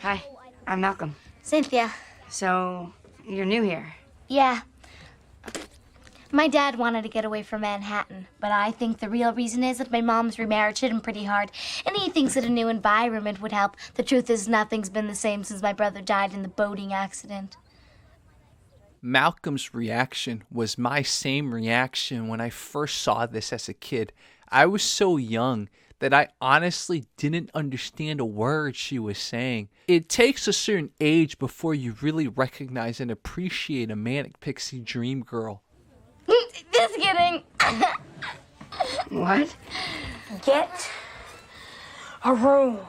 Hi, I'm Malcolm. Cynthia. So, you're new here? Yeah. My dad wanted to get away from Manhattan, but I think the real reason is that my mom's remarriage hit him pretty hard, and he thinks that a new environment would help. The truth is, nothing's been the same since my brother died in the boating accident. Malcolm's reaction was my same reaction when I first saw this as a kid. I was so young that I honestly didn't understand a word she was saying. It takes a certain age before you really recognize and appreciate a Manic Pixie Dream Girl. Just kidding. What? Get a room.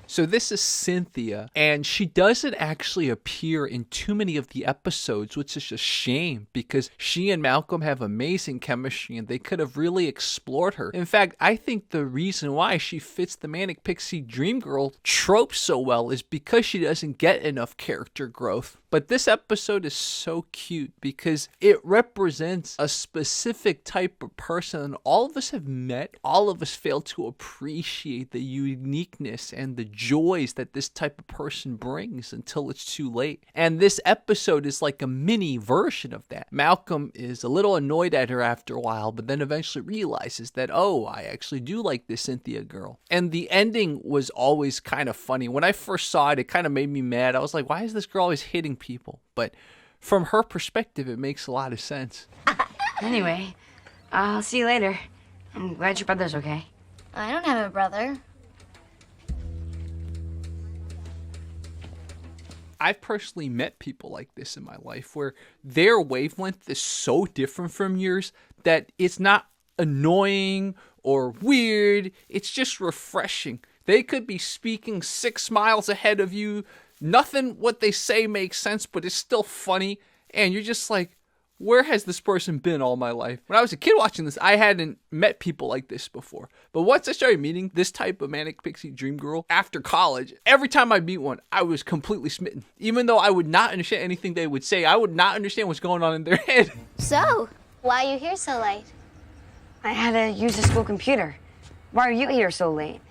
So this is Cynthia, and she doesn't actually appear in too many of the episodes, which is a shame because she and Malcolm have amazing chemistry and they could have really explored her. In fact, I think the reason why she fits the Manic Pixie Dream Girl trope so well is because she doesn't get enough character growth. But this episode is so cute because it represents a specific type of person and all of us have met. All of us fail to appreciate the uniqueness and the joys that this type of person brings until it's too late. And this episode is like a mini version of that. Malcolm is a little annoyed at her after a while, but then eventually realizes that, oh, I actually do like this Cynthia girl. And the ending was always kind of funny. When I first saw it, it kind of made me mad. I was like, why is this girl always hitting people? But from her perspective, it makes a lot of sense. Anyway, I'll see you later. I'm glad your brother's okay. I don't have a brother. I've personally met people like this in my life where their wavelength is so different from yours that it's not annoying or weird. It's just refreshing. They could be speaking 6 miles ahead of you. Nothing what they say makes sense, but it's still funny. And you're just like, where has this person been all my life? When I was a kid watching this, I hadn't met people like this before. But once I started meeting this type of Manic Pixie Dream Girl after college, every time I meet one, I was completely smitten. Even though I would not understand anything they would say, I would not understand what's going on in their head. So, why are you here so late? I had to use the school computer. Why are you here so late?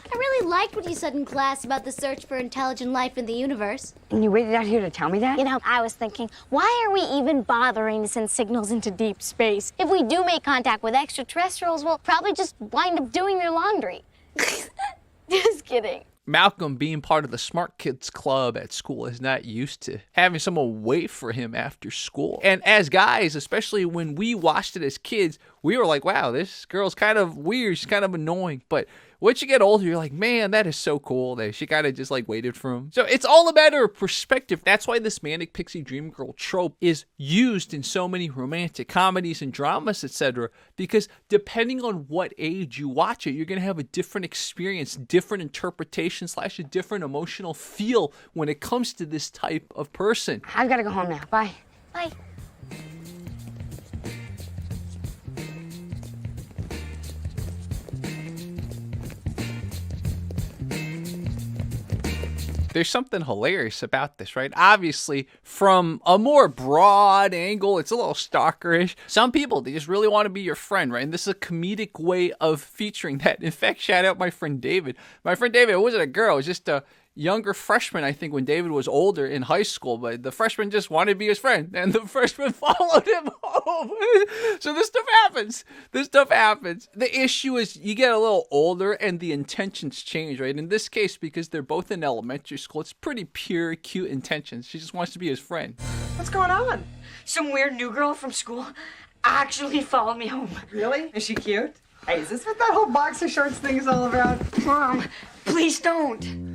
I really liked what you said in class about the search for intelligent life in the universe. And you waited out here to tell me that? You know, I was thinking, why are we even bothering to send signals into deep space? If we do make contact with extraterrestrials, we'll probably just wind up doing their laundry. Just kidding. Malcolm, being part of the Smart Kids Club at school, is not used to having someone wait for him after school. And as guys, especially when we watched it as kids, we were like, wow, this girl's kind of weird. She's kind of annoying. But once you get older, you're like, man, that is so cool that she kind of just like waited for him. So it's all a matter of perspective. That's why this Manic Pixie Dream Girl trope is used in so many romantic comedies and dramas, etc. Because depending on what age you watch it, you're going to have a different experience, different interpretation / a different emotional feel when it comes to this type of person. I've got to go home now. Bye. Bye. There's something hilarious about this, right? Obviously, from a more broad angle, it's a little stalkerish. Some people, they just really want to be your friend, right? And this is a comedic way of featuring that. In fact, shout out my friend David. My friend David, it wasn't a girl, it was just a younger freshman, I think, when David was older in high school, but the freshman just wanted to be his friend, and the freshman followed him home. So this stuff happens. The issue is you get a little older and the intentions change, right? In this case, because they're both in elementary school, it's pretty pure, cute intentions. She just wants to be his friend. What's going on? Some weird new girl from school actually followed me home. Really? Is she cute? Hey, is this what that whole boxer shorts thing is all about? Mom, please don't.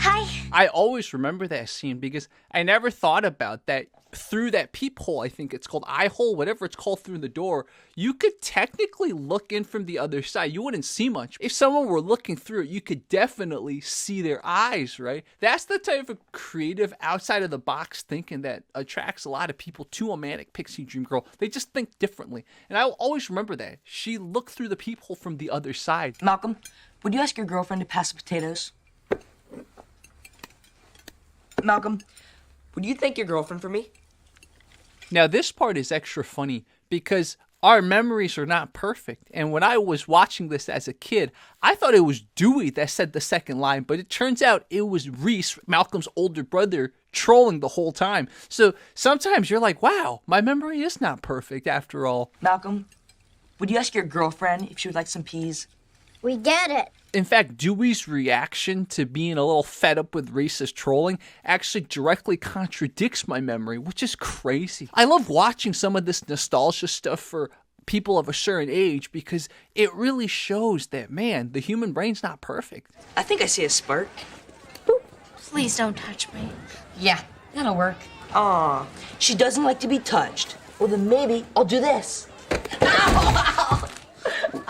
Hi. I always remember that scene because I never thought about that. Through that peephole, I think it's called, eye hole, whatever it's called, through the door, you could technically look in from the other side. You wouldn't see much. If someone were looking through it, you could definitely see their eyes, right? That's the type of creative, outside of the box thinking that attracts a lot of people to a Manic Pixie Dream Girl. They just think differently. And I'll always remember that. She looked through the peephole from the other side. Malcolm, would you ask your girlfriend to pass the potatoes? Malcolm, would you thank your girlfriend for me? Now, this part is extra funny because our memories are not perfect. And when I was watching this as a kid, I thought it was Dewey that said the second line, but it turns out it was Reese, Malcolm's older brother, trolling the whole time. So sometimes you're like, wow, my memory is not perfect after all. Malcolm, would you ask your girlfriend if she would like some peas? We get it. In fact, Dewey's reaction to being a little fed up with Reese's trolling actually directly contradicts my memory, which is crazy. I love watching some of this nostalgia stuff for people of a certain age because it really shows that, man, the human brain's not perfect. I think I see a spark. Please don't touch me. Yeah, that'll work. Aw, she doesn't like to be touched. Well, then maybe I'll do this.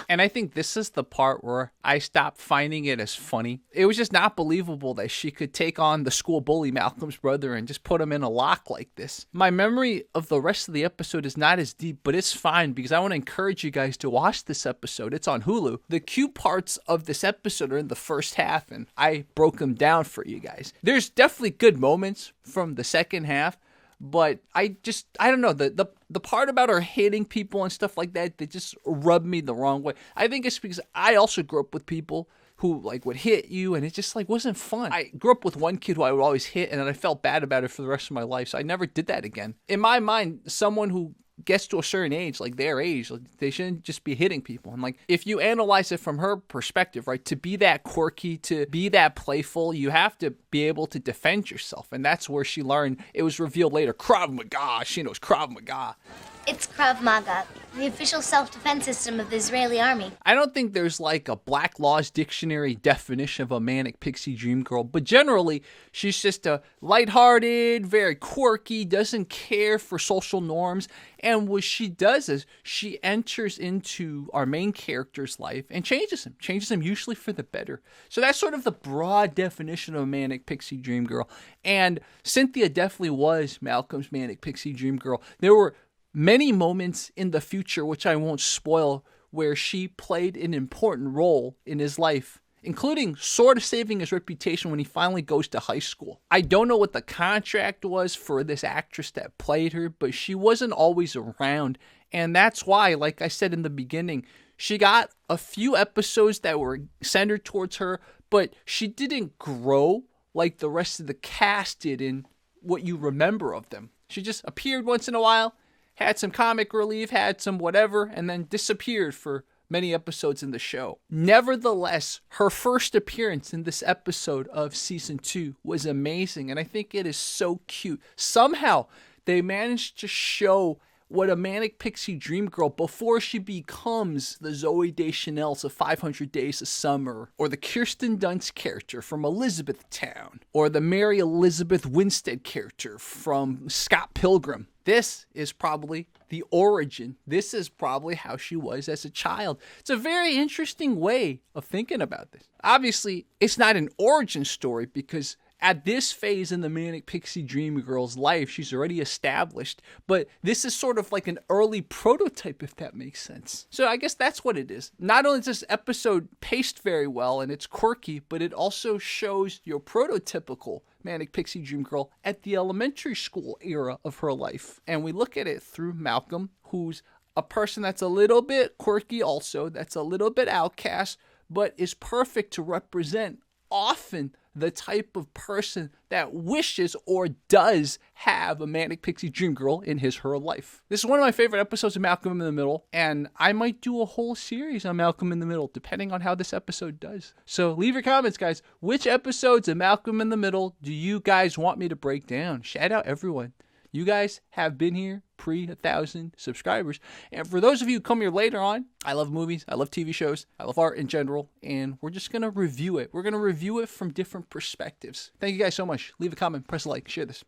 And I think this is the part where I stopped finding it as funny. It was just not believable that she could take on the school bully, Malcolm's brother, and just put him in a lock like this. My memory of the rest of the episode is not as deep, but it's fine because I want to encourage you guys to watch this episode. It's on Hulu. The cute parts of this episode are in the first half, and I broke them down for you guys. There's definitely good moments from the second half, but I don't know, the part about her hitting people and stuff like that just rubbed me the wrong way. I think it's because I also grew up with people who like would hit you, and it just like wasn't fun. I grew up with one kid who I would always hit, and then I felt bad about it for the rest of my life, so I never did that again. In my mind, someone who gets to a certain age, like their age, like, they shouldn't just be hitting people. And like, if you analyze it from her perspective, right, to be that quirky, to be that playful, you have to be able to defend yourself. And that's where she learned, it was revealed later, Krav Maga. She knows Krav Maga. It's Krav Maga, the official self-defense system of the Israeli army. I don't think there's like a Black Laws Dictionary definition of a Manic Pixie Dream Girl, but generally she's just a lighthearted, very quirky, doesn't care for social norms, and what she does is she enters into our main character's life and changes him usually for the better. So that's sort of the broad definition of a Manic Pixie Dream Girl, and Cynthia definitely was Malcolm's Manic Pixie Dream Girl. There were many moments in the future, which I won't spoil, where she played an important role in his life, including sort of saving his reputation when he finally goes to high school. I don't know what the contract was for this actress that played her, but she wasn't always around. And that's why, like I said in the beginning, she got a few episodes that were centered towards her, but she didn't grow like the rest of the cast did in what you remember of them. She just appeared once in a while, had some comic relief, had some whatever, and then disappeared for many episodes in the show. Nevertheless, her first appearance in this episode of season 2 was amazing, and I think it is so cute. Somehow, they managed to show what a Manic Pixie Dream Girl before she becomes the Zooey Deschanel's of 500 Days of Summer, or the Kirsten Dunst character from Elizabethtown, or the Mary Elizabeth Winstead character from Scott Pilgrim. This is probably the origin. This is probably how she was as a child. It's a very interesting way of thinking about this. Obviously, it's not an origin story because at this phase in the Manic Pixie Dream Girl's life, she's already established, but this is sort of like an early prototype, if that makes sense. So I guess that's what it is. Not only is this episode paced very well and it's quirky, but it also shows your prototypical Manic Pixie Dream Girl at the elementary school era of her life. And we look at it through Malcolm, who's a person that's a little bit quirky also, that's a little bit outcast, but is perfect to represent often the type of person that wishes or does have a Manic Pixie Dream Girl in his or her life. This is one of my favorite episodes of Malcolm in the Middle, and I might do a whole series on Malcolm in the Middle, depending on how this episode does. So leave your comments, guys. Which episodes of Malcolm in the Middle do you guys want me to break down? Shout out everyone. You guys have been here pre 1,000 subscribers. And for those of you who come here later on, I love movies, I love TV shows, I love art in general, and we're just going to review it. We're going to review it from different perspectives. Thank you guys so much. Leave a comment, press a like, share this.